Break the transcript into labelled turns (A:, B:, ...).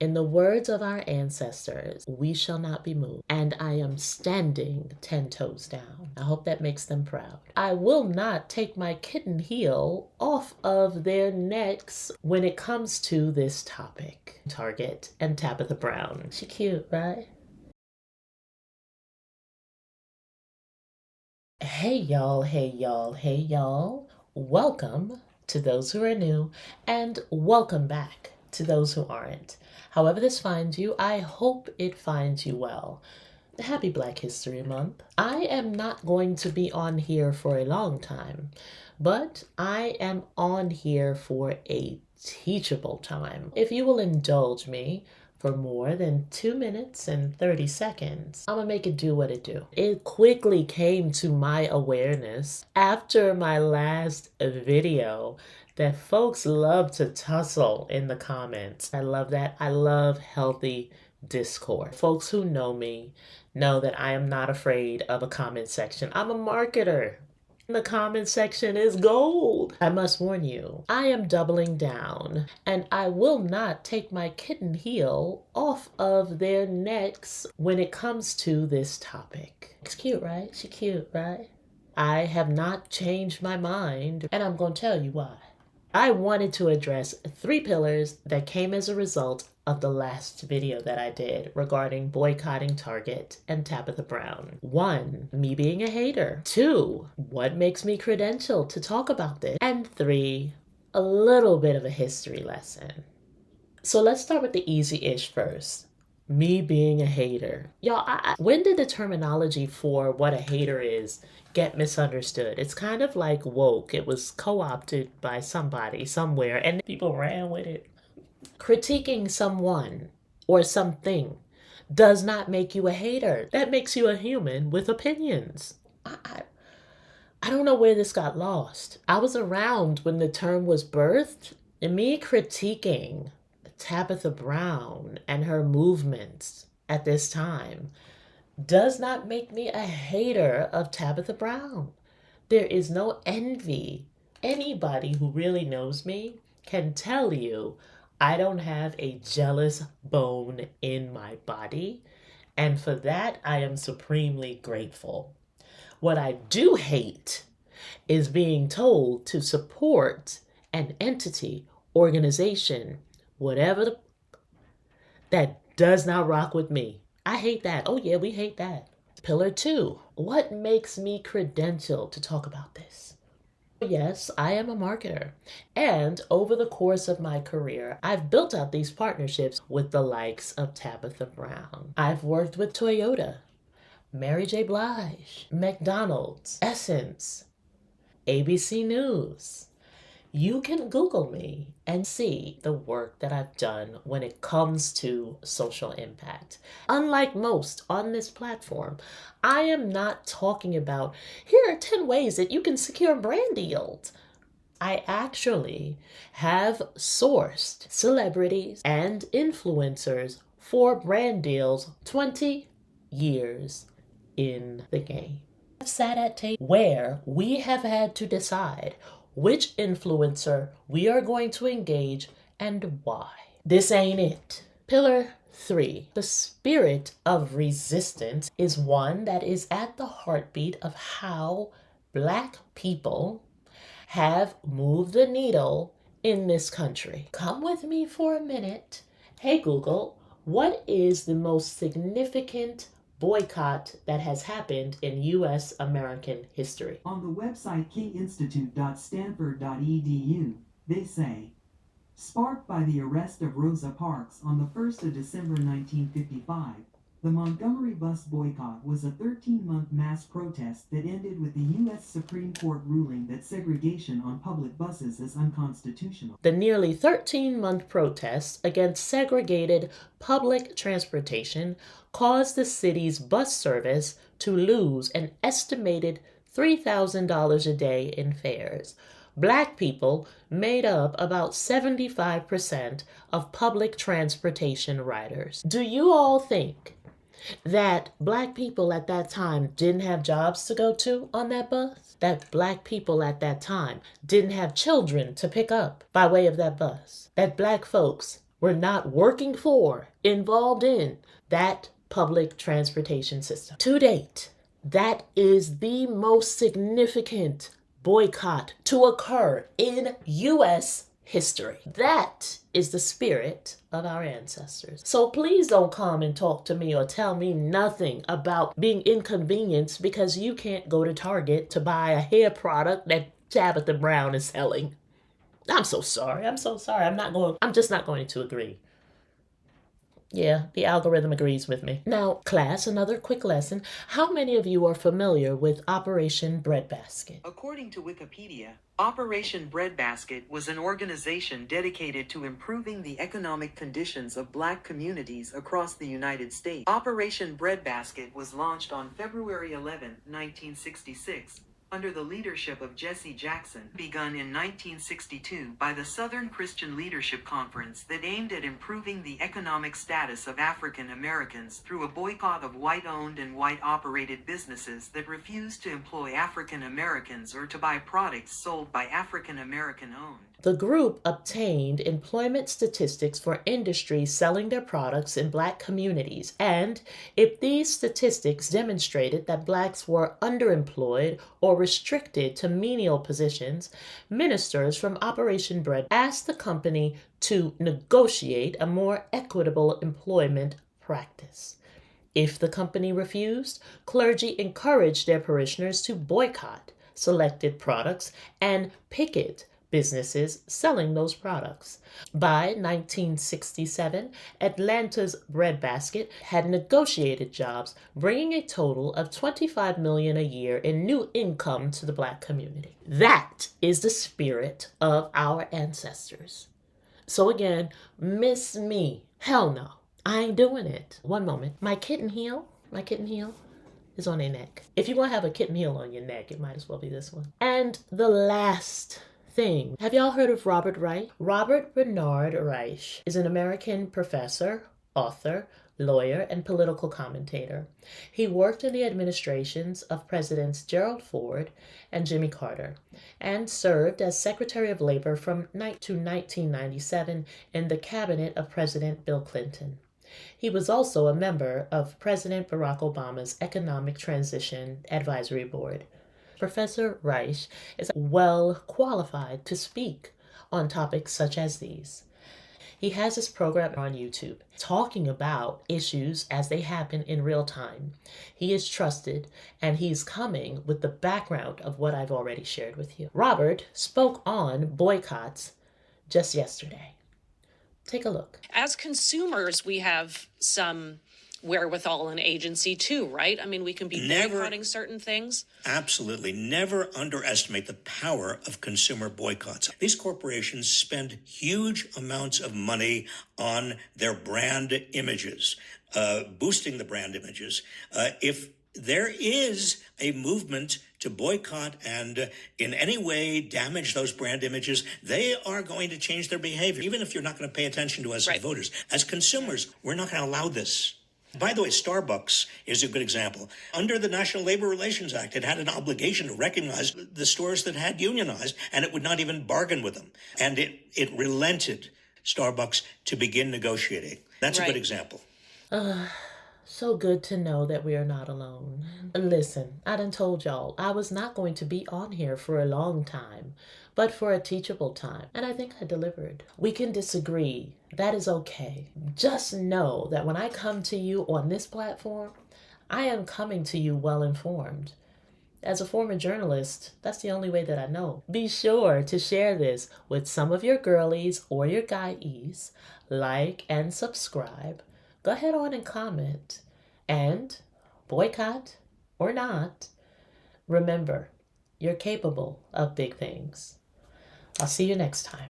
A: In the words of our ancestors, we shall not be moved, and I am standing 10 toes down. I hope that makes them proud. I will not take my kitten heel off of their necks when it comes to this topic. Target and Tabitha Brown. She cute, right? Hey y'all, hey y'all, hey y'all. Welcome to those who are new, and welcome back to those who aren't. However this finds you, I hope it finds you well. Happy Black History Month. I am not going to be on here for a long time, but I am on here for a teachable time. If you will indulge me for more than 2 minutes and 30 seconds, I'm gonna make it do what it do. It quickly came to my awareness after my last video that folks love to tussle in the comments. I love that. I love healthy discourse. Folks who know me know that I am not afraid of a comment section. I'm a marketer. The comment section is gold. I must warn you, I am doubling down, and I will not take my kitten heel off of their necks when it comes to this topic. It's cute, right? She cute, right? I have not changed my mind, and I'm going to tell you why. I wanted to address 3 pillars that came as a result of the last video that I did regarding boycotting Target and Tabitha Brown. 1, me being a hater. 2, what makes me credentialed to talk about this. And 3, a little bit of a history lesson. So let's start with the easy-ish first. Me being a hater. Y'all, when did the terminology for what a hater is get misunderstood? It's kind of like woke. It was co-opted by somebody somewhere and people ran with it. Critiquing someone or something does not make you a hater. That makes you a human with opinions. I don't know where this got lost. I was around when the term was birthed, and me critiquing Tabitha Brown and her movements at this time does not make me a hater of Tabitha Brown. There is no envy. Anybody who really knows me can tell you I don't have a jealous bone in my body, and for that I am supremely grateful. What I do hate is being told to support an entity, organization, whatever that does not rock with me. I hate that. Oh yeah, we hate that. Pillar 2, what makes me credentialed to talk about this? Yes, I am a marketer, and over the course of my career, I've built out these partnerships with the likes of Tabitha Brown. I've worked with Toyota, Mary J. Blige, McDonald's, Essence, ABC News. You can Google me and see the work that I've done when it comes to social impact. Unlike most on this platform, I am not talking about, here are 10 ways that you can secure brand deals. I actually have sourced celebrities and influencers for brand deals 20 years in the game. I've sat at tables where we have had to decide which influencer we are going to engage and why. This ain't it. Pillar 3, the spirit of resistance is one that is at the heartbeat of how Black people have moved the needle in this country. Come with me for a minute. Hey Google, what is the most significant boycott that has happened in U.S. American history?
B: On the website kinginstitute.stanford.edu, they say, sparked by the arrest of Rosa Parks on the 1st of December 1955, the Montgomery Bus Boycott was a 13-month mass protest that ended with the U.S. Supreme Court ruling that segregation on public buses is unconstitutional.
A: The nearly 13-month protests against segregated public transportation caused the city's bus service to lose an estimated $3,000 a day in fares. Black people made up about 75% of public transportation riders. Do you all think that Black people at that time didn't have jobs to go to on that bus? That Black people at that time didn't have children to pick up by way of that bus? That Black folks were not working for, involved in that public transportation system. To date, that is the most significant boycott to occur in U.S. history. That is the spirit of our ancestors. So please don't come and talk to me or tell me nothing about being inconvenienced because you can't go to Target to buy a hair product that Tabitha Brown is selling. I'm so sorry. I'm so sorry. I'm just not going to agree. Yeah, the algorithm agrees with me. Now, class, another quick lesson. How many of you are familiar with Operation Breadbasket?
B: According to Wikipedia, Operation Breadbasket was an organization dedicated to improving the economic conditions of Black communities across the United States. Operation Breadbasket was launched on February 11, 1966, under the leadership of Jesse Jackson, begun in 1962 by the Southern Christian Leadership Conference that aimed at improving the economic status of African Americans through a boycott of white-owned and white-operated businesses that refused to employ African Americans or to buy products sold by African American-owned.
A: The group obtained employment statistics for industries selling their products in Black communities, and if these statistics demonstrated that Blacks were underemployed or restricted to menial positions, ministers from Operation Bread asked the company to negotiate a more equitable employment practice. If the company refused, clergy encouraged their parishioners to boycott selected products and picket businesses selling those products. By 1967, Atlanta's Breadbasket had negotiated jobs, bringing a total of $25 million a year in new income to the Black community. That is the spirit of our ancestors. So again, miss me. Hell no. I ain't doing it. One moment. My kitten heel is on their neck. If you're going to have a kitten heel on your neck, it might as well be this one. And the last thing. Have y'all heard of Robert Reich? Robert Bernard Reich is an American professor, author, lawyer, and political commentator. He worked in the administrations of Presidents Gerald Ford and Jimmy Carter and served as Secretary of Labor from 1997 in the cabinet of President Bill Clinton. He was also a member of President Barack Obama's Economic Transition Advisory Board. Professor Reich is well qualified to speak on topics such as these. He has his program on YouTube talking about issues as they happen in real time. He is trusted, and he's coming with the background of what I've already shared with you. Robert spoke on boycotts just yesterday. Take a look.
C: As consumers, we have some wherewithal and agency too, right? I mean, we can be boycotting certain things.
D: Absolutely. Never underestimate the power of consumer boycotts. These corporations spend huge amounts of money on their brand images, boosting the brand images. If there is a movement to boycott and in any way damage those brand images, they are going to change their behavior, even if you're not going to pay attention to us as voters. As consumers, we're not going to allow this. By the way, Starbucks is a good example. Under the National Labor Relations Act, it had an obligation to recognize the stores that had unionized, and it would not even bargain with them. And it relented Starbucks to begin negotiating. That's a good example.
A: So good to know that we are not alone. Listen, I done told y'all I was not going to be on here for a long time, but for a teachable time, and I think I delivered. We can disagree. That is okay. Just know that when I come to you on this platform, I am coming to you well informed. As a former journalist, that's the only way that I know. Be sure to share this with some of your girlies or your guys. Like and subscribe. Go ahead on and comment. And boycott or not, remember, you're capable of big things. I'll see you next time.